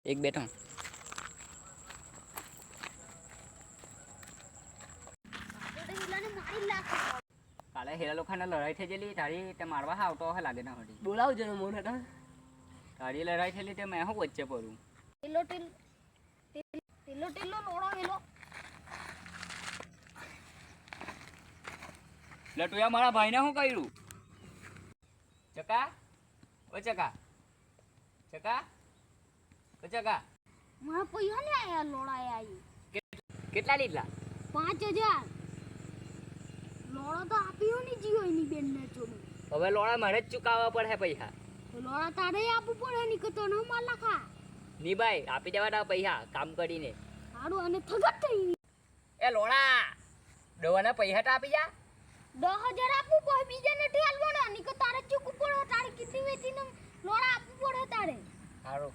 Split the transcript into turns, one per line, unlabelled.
એક બેઠો કાલે હેરા લોકોને લડાઈ થઈ ગયેલી તારી તે મારવા આવતો હે લાગે ના હોડી
બોલાવજો ને મોને
તારી લડાઈ થયેલી તે મેં હું વચ્ચે પડું
ટીલો લોડો હેલો
લટુયા મારા ભાઈને શું કર્યું ચકા ઓ ચકા ચકા ઓ ચકા
મારા પૈસા ને આયા લોડાય આવી
કેટલા લીધા
5000 લોડો તો આપ્યો ની જીઓ એની બેન ને ચોનું
હવે લોડા મારે જ ચૂકવવા પડે પૈસા
તો લોડા તારે આપવું પડે ની કે તો ન માર લખા
ની ભાઈ આપી દેવા તા પૈસા કામ કરીને
હારું અને થગત થઈ
એ લોડા દવાના પૈસા તો આપી જા
10000 આપવું પડે બીજાને ઠેલવાનો ની કે તારે ચૂકવું પડે તારે કેટલી વેચીને લોડા આપવું પડે તારે
સારું